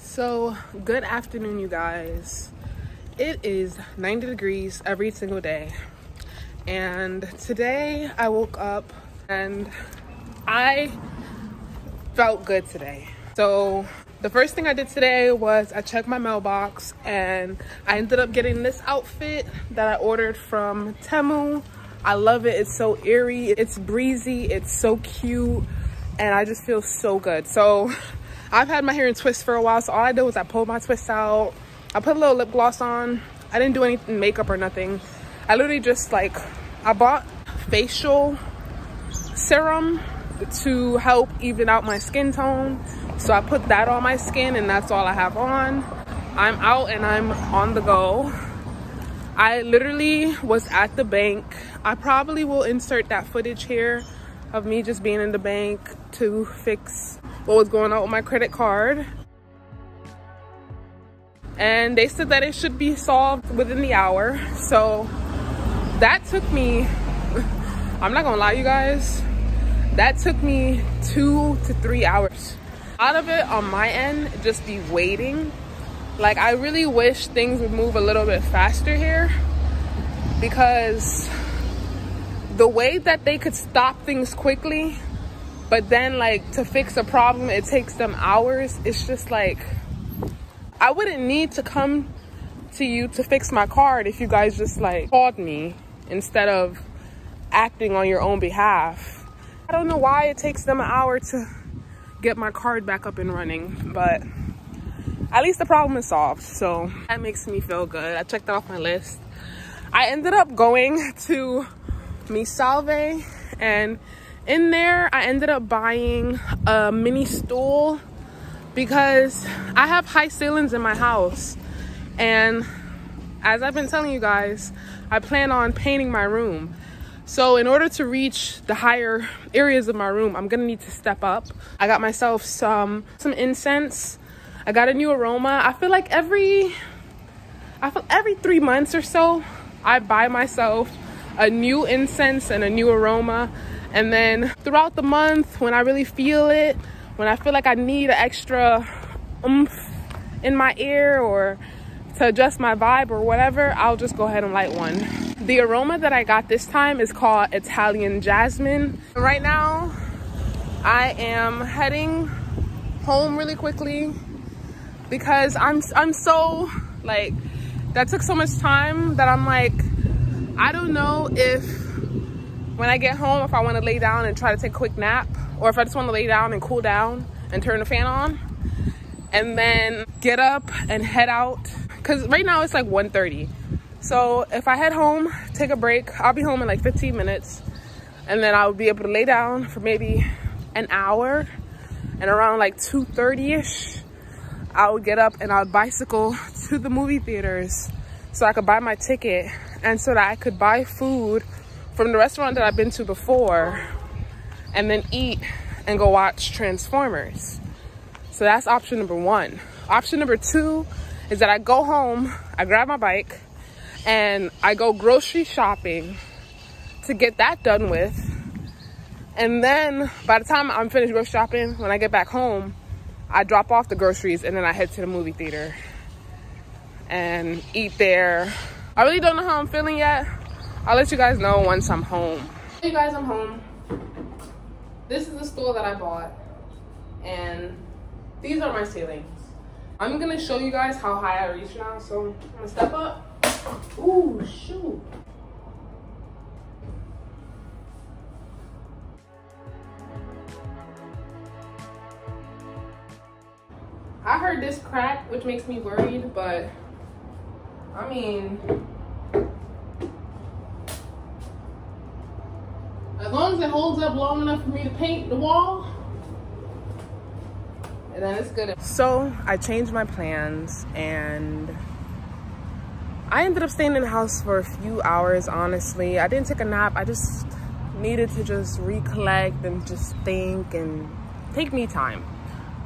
So good afternoon, you guys. It is 90 degrees every single day, and today I woke up and I felt good today. So the first thing I did today was I checked my mailbox and I ended up getting this outfit that I ordered from Temu. I love it. It's so eerie, it's breezy, it's so cute, and I just feel so good. So I've had my hair in twists for a while, so all I did was I pulled my twists out. I put a little lip gloss on. I didn't do any makeup or nothing. I literally just I bought facial serum to help even out my skin tone. So I put that on my skin and that's all I have on. I'm out and I'm on the go. I literally was at the bank. I probably will insert that footage here of me just being in the bank to fix what was going on with my credit card. And they said that it should be solved within the hour. So that took me, I'm not gonna lie, you guys, that took me 2 to 3 hours. Out of it on my end, just be waiting. Like, I really wish things would move a little bit faster here, because the way that they could stop things quickly, but then to fix a problem, it takes them hours. It's just I wouldn't need to come to you to fix my card if you guys just called me instead of acting on your own behalf. I don't know why it takes them an hour to get my card back up and running, but at least the problem is solved. So that makes me feel good. I checked that off my list. I ended up going to Mi Salve, and in there I ended up buying a mini stool because I have high ceilings in my house, and as I've been telling you guys, I plan on painting my room. So in order to reach the higher areas of my room, I'm gonna need to step up. I got myself some incense. I got a new aroma. I feel like every 3 months or so, I buy myself a new incense and a new aroma. And then throughout the month, when I really feel it, when I feel like I need an extra oomph in my ear or to adjust my vibe or whatever, I'll just go ahead and light one. The aroma that I got this time is called Italian Jasmine. Right now, I am heading home really quickly because I'm so that took so much time that I'm I don't know if when I get home, if I want to lay down and try to take a quick nap, or if I just want to lay down and cool down and turn the fan on and then get up and head out. Because right now it's 1:30. So if I head home, take a break, I'll be home in 15 minutes. And then I'll be able to lay down for maybe an hour. And around 2:30ish, I would get up and I would bicycle to the movie theaters so I could buy my ticket and so that I could buy food from the restaurant that I've been to before and then eat and go watch Transformers. So that's option number 1. Option number 2 is that I go home, I grab my bike, and I go grocery shopping to get that done with. And then by the time I'm finished grocery shopping, when I get back home, I drop off the groceries and then I head to the movie theater and eat there. I really don't know how I'm feeling yet. I'll let you guys know once I'm home. Hey guys, I'm home. This is the stool that I bought, and these are my ceilings. I'm gonna show you guys how high I reach now, so I'm gonna step up. Ooh, shoot. I heard this crack, which makes me worried, but I mean, as long as it holds up long enough for me to paint the wall, and then it's good. So I changed my plans and I ended up staying in the house for a few hours, honestly. I didn't take a nap. I just needed to just recollect and just think and take me time.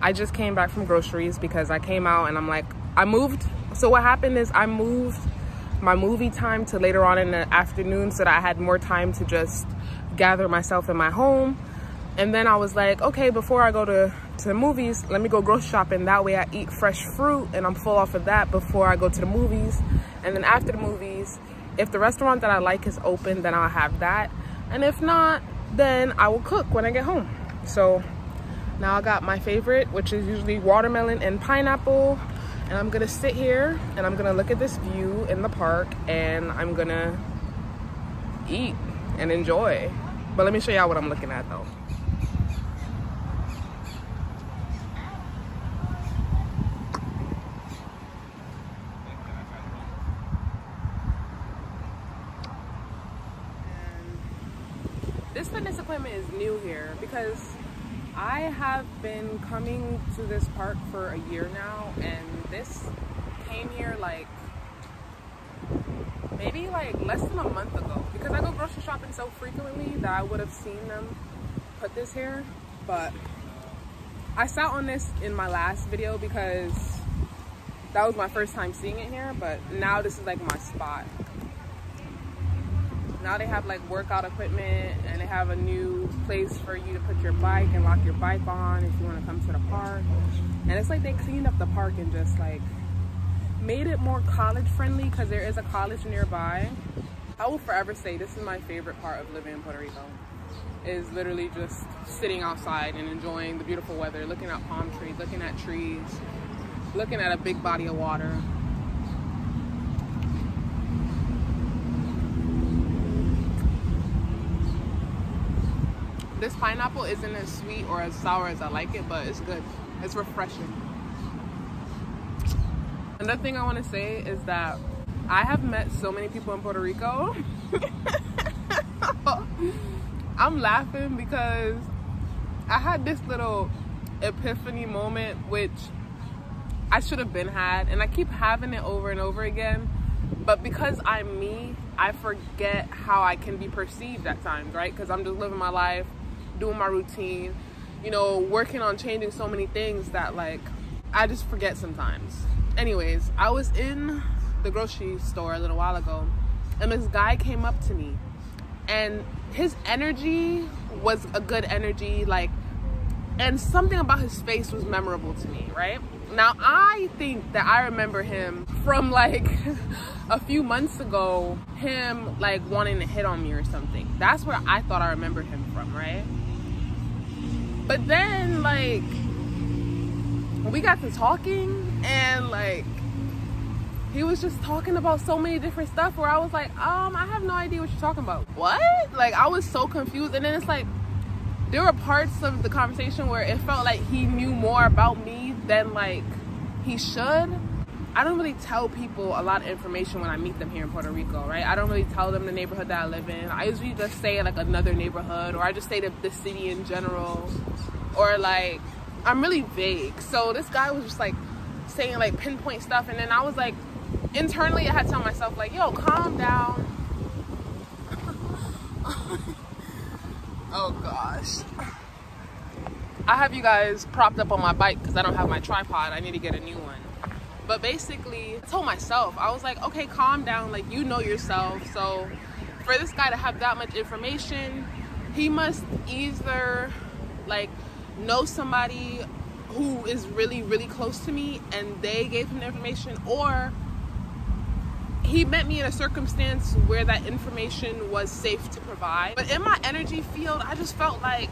I just came back from groceries because I came out and I'm I moved. So what happened is I moved my movie time to later on in the afternoon so that I had more time to just gather myself in my home And then I was like, okay, before I go to the movies, let me go grocery shopping. That way I eat fresh fruit and I'm full off of that before I go to the movies. And then after the movies, if the restaurant that I like is open, then I'll have that. And if not, then I will cook when I get home. So now I got my favorite, which is usually watermelon and pineapple. And I'm gonna sit here and I'm gonna look at this view in the park and I'm gonna eat and enjoy. But let me show y'all what I'm looking at though. This fitness equipment is new here because I have been coming to this park for a year now, and this came here like maybe like less than a month ago because I go grocery shopping so frequently that I would have seen them put this here. But I sat on this in my last video because that was my first time seeing it here, but now this is like my spot. Now they have like workout equipment and they have a new place for you to put your bike and lock your bike on if you want to come to the park. And it's like they cleaned up the park and just like made it more college friendly because there is a college nearby. I will forever say this is my favorite part of living in Puerto Rico, is literally just sitting outside and enjoying the beautiful weather, looking at palm trees, looking at trees, looking at a big body of water. This pineapple isn't as sweet or as sour as I like it, but it's good. It's refreshing. Another thing I want to say is that I have met so many people in Puerto Rico. I'm laughing because I had this little epiphany moment, which I should have been had, and I keep having it over and over again. But because I'm me, I forget how I can be perceived at times, right? Because I'm just living my life, doing my routine, you know, working on changing so many things that like I just forget sometimes. Anyways, I was in the grocery store a little while ago and this guy came up to me and his energy was a good energy, like, and something about his face was memorable to me, right? Now I think that I remember him from like a few months ago, him like wanting to hit on me or something. That's where I thought I remember him from, right? But then like we got to talking and like he was just talking about so many different stuff where I was like, I have no idea what you're talking about. What? Like I was so confused. And then it's like there were parts of the conversation where it felt like he knew more about me than like he should. I don't really tell people a lot of information when I meet them here in Puerto Rico, right? I don't really tell them the neighborhood that I live in. I usually just say like another neighborhood, or I just say the city in general, or like I'm really vague. So this guy was just like saying like pinpoint stuff, and then I was like, internally I had to tell myself like, yo, calm down. Oh gosh. I have you guys propped up on my bike because I don't have my tripod. I need to get a new one. But basically, I told myself, I was like, okay, calm down, like you know yourself. So for this guy to have that much information, he must either like know somebody who is really, really close to me and they gave him the information, or he met me in a circumstance where that information was safe to provide. But in my energy field, I just felt like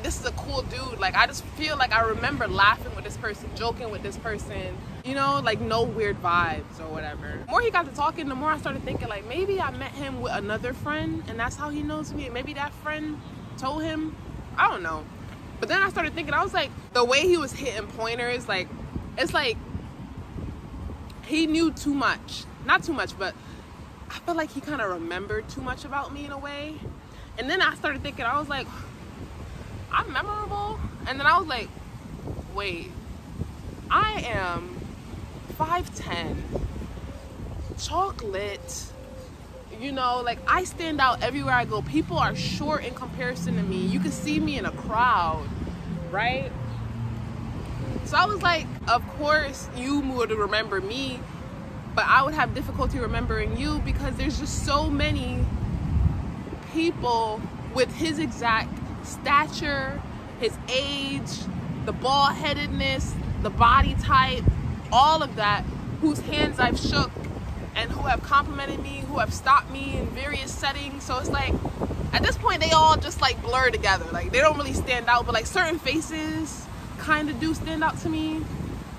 this is a cool dude. Like I just feel like I remember laughing with this person, joking with this person, you know, like no weird vibes or whatever. The more he got to talking, the more I started thinking like maybe I met him with another friend and that's how he knows me. Maybe that friend told him, I don't know. But then I started thinking, I was like, the way he was hitting pointers, like it's like he knew too much. Not too much, but I feel like he kind of remembered too much about me in a way. And then I started thinking, I was like, I'm memorable. And then I was like, wait, I am 5'10", chocolate, you know, like I stand out everywhere I go. People are short in comparison to me. You can see me in a crowd, right? So I was like, of course you would remember me, but I would have difficulty remembering you because there's just so many people with his exact stature, his age, the bald-headedness, the body type, all of that, whose hands I've shook and who have complimented me, who have stopped me in various settings. So it's like, at this point, they all just like blur together. Like, they don't really stand out, but like certain faces kind of do stand out to me,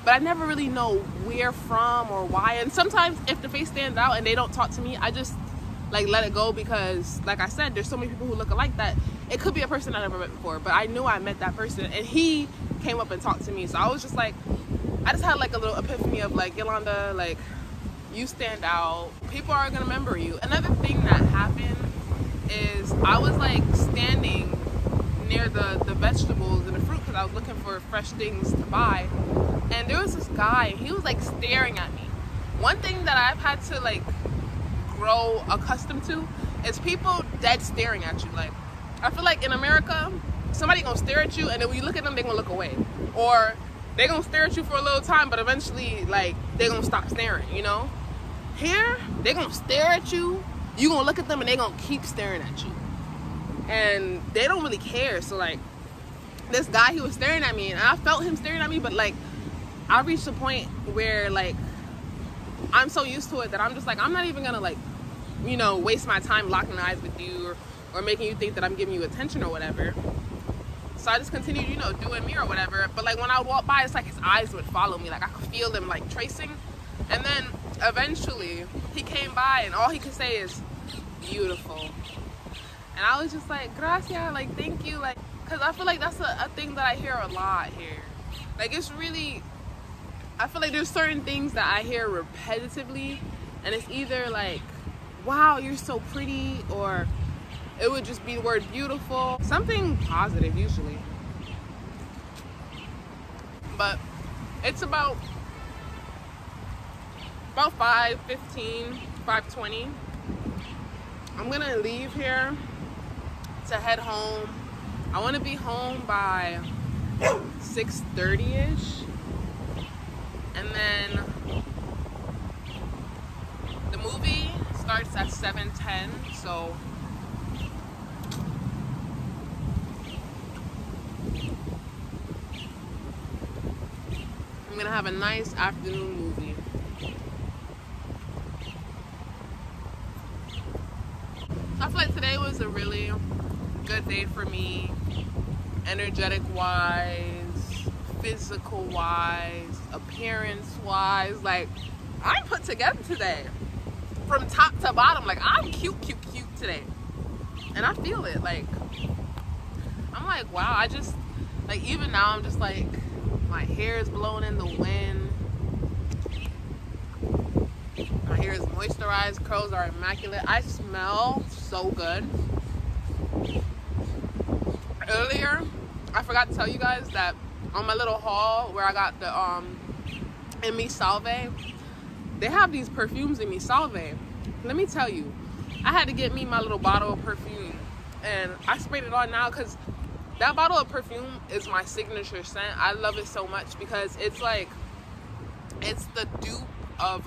but I never really know where from or why. And sometimes if the face stands out and they don't talk to me, I just like let it go, because like I said, there's so many people who look alike that it could be a person I never met before, but I knew I met that person and he came up and talked to me. So I was just like, I just had like a little epiphany of like, Yolanda, like, you stand out. People are gonna remember you. Another thing that happened is I was like standing near the vegetables and the fruit because I was looking for fresh things to buy, and there was this guy, he was like staring at me. One thing that I've had to like grow accustomed to is people dead staring at you. Like, I feel like in America, somebody gonna stare at you and then when you look at them, they gonna look away, or they gonna stare at you for a little time, but eventually like they gonna stop staring, you know? Here, they gonna stare at you, you gonna look at them and they gonna keep staring at you, and they don't really care. So like, this guy, he was staring at me and I felt him staring at me, but like I reached a point where like I'm so used to it that I'm just like, I'm not even gonna like, you know, waste my time locking eyes with you or making you think that I'm giving you attention or whatever. So I just continued, you know, doing me or whatever. But like when I would walk by, it's like his eyes would follow me, like I could feel them like tracing. And then eventually he came by and all he could say is beautiful, and I was just like, gracias, like thank you, like, because I feel like that's a thing that I hear a lot here. Like, it's really, I feel like there's certain things that I hear repetitively, and it's either like, wow, you're so pretty, or it would just be the word beautiful, something positive usually. But it's about 5:15, 5:20. I'm gonna leave here to head home. I want to be home by 6:30ish, and then the movie starts at 7:10, so I'm gonna have a nice afternoon movie. I feel like today was a really good day for me, energetic wise, physical wise, appearance wise. Like, I'm put together today from top to bottom. Like, I'm cute today, and I feel it. Like, I'm like, wow. I just, like, even now I'm just like, my hair is blowing in the wind, my hair is moisturized, curls are immaculate, I smell so good. Earlier, I forgot to tell you guys that on my little haul where I got the in Mi Salve, they have these perfumes in Mi Salve. Let me tell you, I had to get me my little bottle of perfume, and I sprayed it on now because that bottle of perfume is my signature scent. I love it so much because it's like, it's the dupe of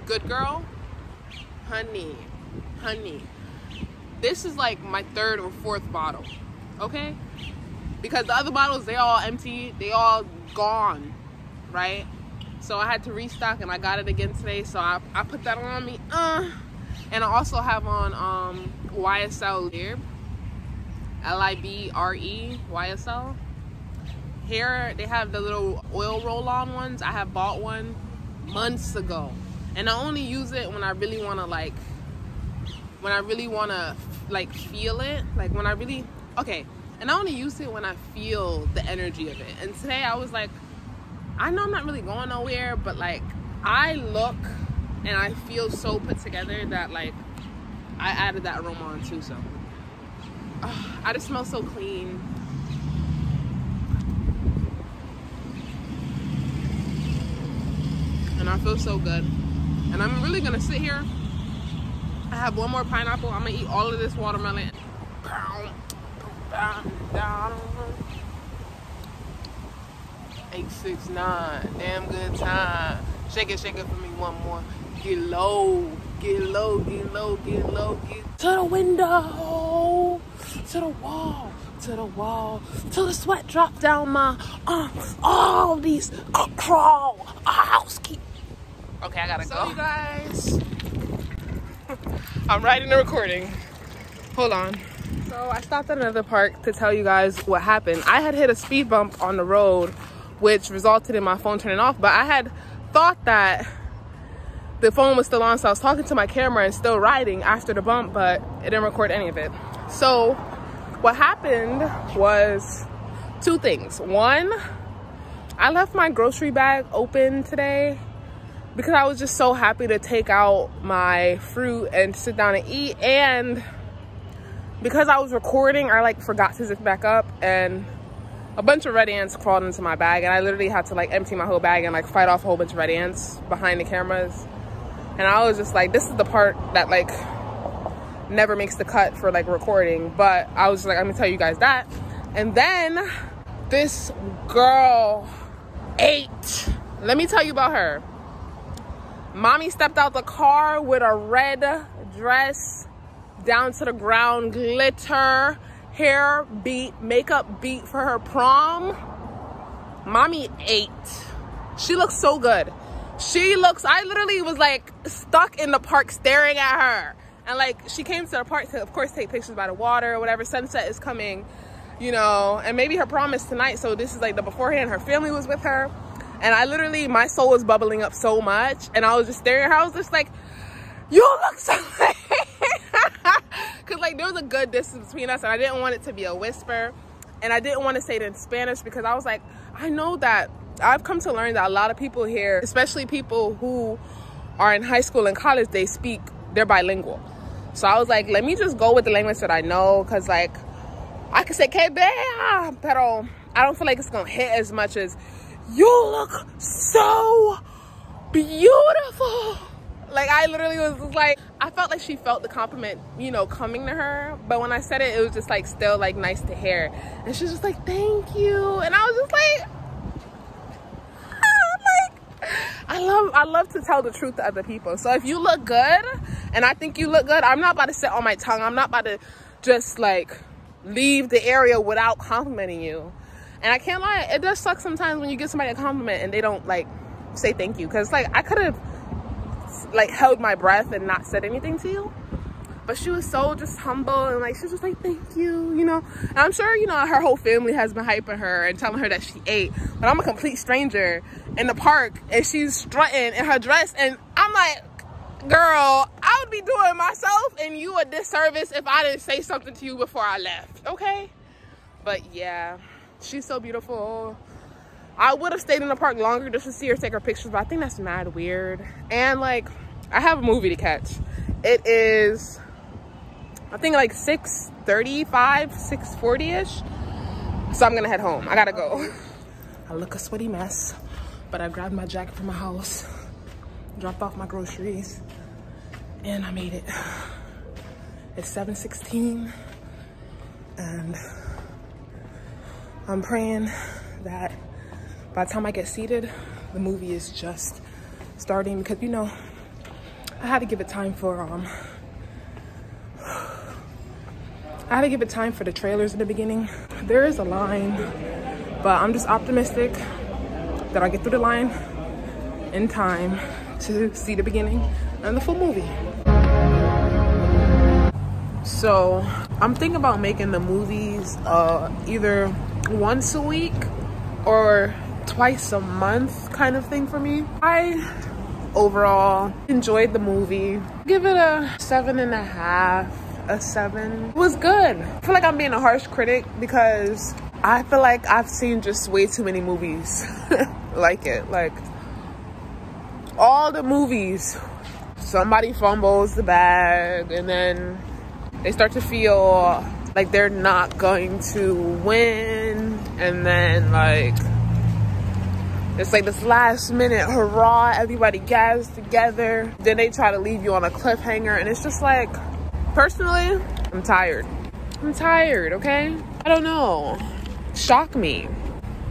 Good Girl. Honey, this is like my third or fourth bottle, okay? Because the other bottles, they all empty, they all gone, right? So I had to restock, and I got it again today, so I put that on me. And I also have on YSL here, Libre YSL. Here they have the little oil roll-on ones. I have bought one months ago, and I only use it when I really want to like, feel it, like when I really, okay, and I only use it when I feel the energy of it. And today I was like, I know I'm not really going nowhere, but like I look and I feel so put together that like I added that aroma on too. So I just smell so clean. And I feel so good. And I'm really gonna sit here. I have one more pineapple. I'm gonna eat all of this watermelon. 869, damn good time. Shake it for me one more. Get low, get low, get low, get low, get to the window. to the wall, to the wall, till the sweat dropped down my all these crawl housekeeping. Okay, I gotta go. You guys, I'm writing the recording. Hold on. So I stopped at another park to tell you guys what happened. I had hit a speed bump on the road, which resulted in my phone turning off, but I had thought that the phone was still on, so I was talking to my camera and still riding after the bump, but it didn't record any of it. So what happened was two things. One, I left my grocery bag open today because I was just so happy to take out my fruit and sit down and eat, and because I was recording, I like forgot to zip back up, and a bunch of red ants crawled into my bag, and I literally had to like empty my whole bag and like fight off a whole bunch of red ants behind the cameras. And I was just like, this is the part that like never makes the cut for like recording, but I was like, I'm gonna tell you guys that. And then this girl ate. Let me tell you about her. Mommy stepped out the car with a red dress down to the ground, glitter, hair beat, makeup beat for her prom. Mommy ate. She looks so good. I literally was like stuck in the park staring at her. And like, she came to the park to, of course, take pictures by the water or whatever. Sunset is coming, you know, and maybe her prom is tonight. So this is like the beforehand. Her family was with her. And I literally, my soul was bubbling up so much. And I was just staring at her. I was just like, you look so because like there was a good distance between us, and I didn't want it to be a whisper, and I didn't want to say it in Spanish because I was like, I know that I've come to learn that a lot of people here, especially people who are in high school and college, they're bilingual. So I was like, let me just go with the language that I know, because like I could say que bella, pero I don't feel like it's gonna hit as much as you look so beautiful. Like, I literally was just like, I felt like she felt the compliment, you know, coming to her. But when I said it, it was just like still like nice to hear. And she was just like, thank you. And I was just like, I love to tell the truth to other people. So if you look good and I think you look good, I'm not about to sit on my tongue. I'm not about to just like leave the area without complimenting you. And I can't lie, it does suck sometimes when you give somebody a compliment and they don't like say thank you. Because like I could have like held my breath and not said anything to you, but she was so just humble, and like she was just like, thank you, you know. And I'm sure, you know, her whole family has been hyping her and telling her that she ate, but I'm a complete stranger in the park and she's strutting in her dress, and I'm like, girl, I would be doing myself and you a disservice if I didn't say something to you before I left, okay? But yeah, she's so beautiful. I would have stayed in the park longer just to see her take her pictures, but I think that's mad weird. And like, I have a movie to catch. It is, I think like 6:35, 6:40-ish. So I'm gonna head home. I gotta go. I look a sweaty mess, but I grabbed my jacket from my house, dropped off my groceries, and I made it. It's 7:16, and I'm praying that by the time I get seated, the movie is just starting, because you know, I had to give it time for the trailers in the beginning. There is a line, but I'm just optimistic that I'll get through the line in time to see the beginning and the full movie. So I'm thinking about making the movies either once a week or twice a month kind of thing for me. I overall enjoyed the movie. Give it a 7.5, a 7. It was good. I feel like I'm being a harsh critic because I feel like I've seen just way too many movies like it. Like, all the movies, somebody fumbles the bag and then they start to feel like they're not going to win, and then like it's like this last minute hurrah, everybody gathers together, then they try to leave you on a cliffhanger, and it's just like, personally, I'm tired, okay? I don't know, shock me.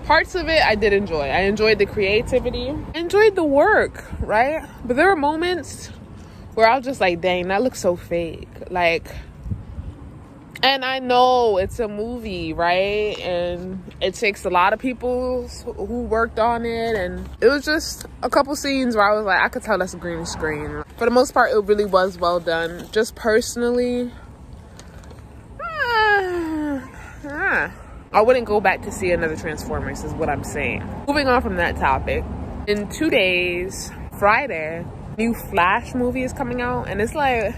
Parts of it I did enjoy. I enjoyed the creativity, I enjoyed the work, right? But there were moments where I was just like, dang, that looks so fake. Like, And I know it's a movie, right? And it takes a lot of people who worked on it. And it was just a couple scenes where I was like, I could tell that's a green screen. For the most part, it really was well done. Just personally, I wouldn't go back to see another Transformers is what I'm saying. Moving on from that topic, in 2 days, Friday, new Flash movie is coming out. And it's like,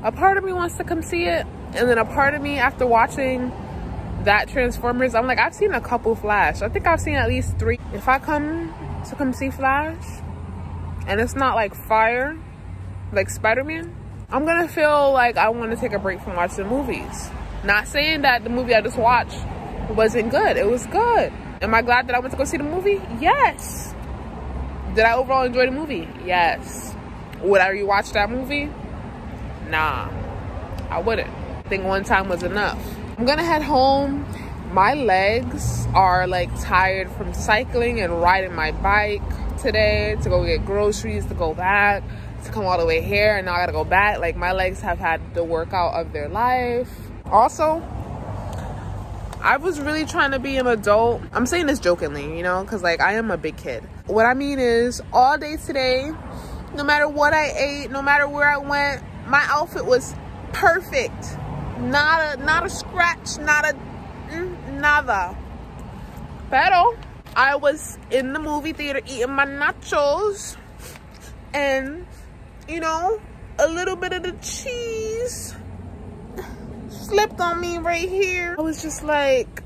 a part of me wants to come see it, and then a part of me, after watching that Transformers, I'm like, I've seen a couple Flash. I think I've seen at least 3. If I come see Flash and it's not like fire, like Spider-Man, I'm gonna feel like I want to take a break from watching movies. Not saying that the movie I just watched wasn't good. It was good. Am I glad that I went to go see the movie? Yes. Did I overall enjoy the movie? Yes. Would I rewatch that movie? Nah, I wouldn't. I think one time was enough. I'm gonna head home. My legs are like tired from cycling and riding my bike today to go get groceries, to go back, to come all the way here, and now I gotta go back. Like, my legs have had the workout of their life. Also, I was really trying to be an adult. I'm saying this jokingly, you know, because like I am a big kid. What I mean is, all day today, no matter what I ate, no matter where I went, my outfit was perfect. Not a scratch, nada. Pero I was in the movie theater eating my nachos, and you know, a little bit of the cheese slipped on me right here. I was just like,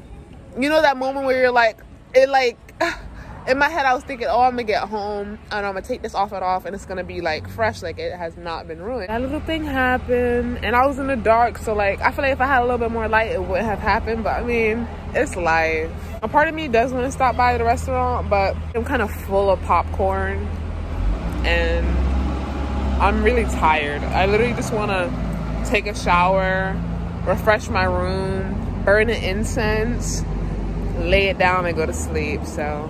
you know that moment where you're like, in my head I was thinking, oh, I'm gonna get home and I'm gonna take this outfit off and it's gonna be like fresh, like it has not been ruined. That little thing happened and I was in the dark, so like I feel like if I had a little bit more light it wouldn't have happened, but I mean, it's life. A part of me does want to stop by the restaurant, but I'm kind of full of popcorn and I'm really tired. I literally just want to take a shower, refresh my room, burn an incense, lay it down and go to sleep. So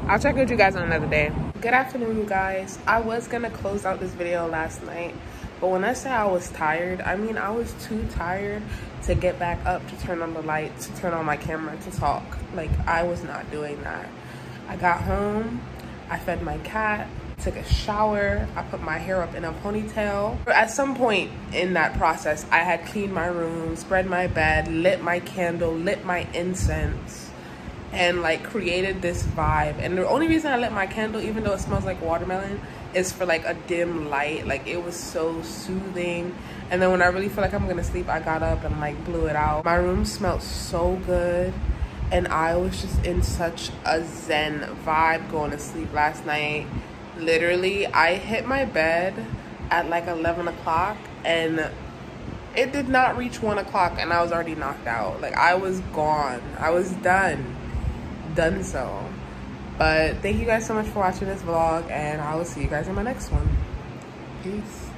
I'll check with you guys on another day. Good afternoon, you guys. I was gonna close out this video last night, but when I say I was tired, I mean I was too tired to get back up, to turn on the lights, to turn on my camera, to talk. Like, I was not doing that. I got home, I fed my cat, took a shower, I put my hair up in a ponytail. At some point in that process, I had cleaned my room, spread my bed, lit my candle, lit my incense, and like created this vibe. And the only reason I lit my candle, even though it smells like watermelon, is for like a dim light. Like, it was so soothing. And then when I really feel like I'm gonna sleep, I got up and like blew it out. My room smelled so good and I was just in such a zen vibe going to sleep last night. Literally, I hit my bed at like 11 o'clock and it did not reach 1 o'clock and I was already knocked out. Like, I was gone. I was done so. But thank you guys so much for watching this vlog, and I will see you guys in my next one. Peace.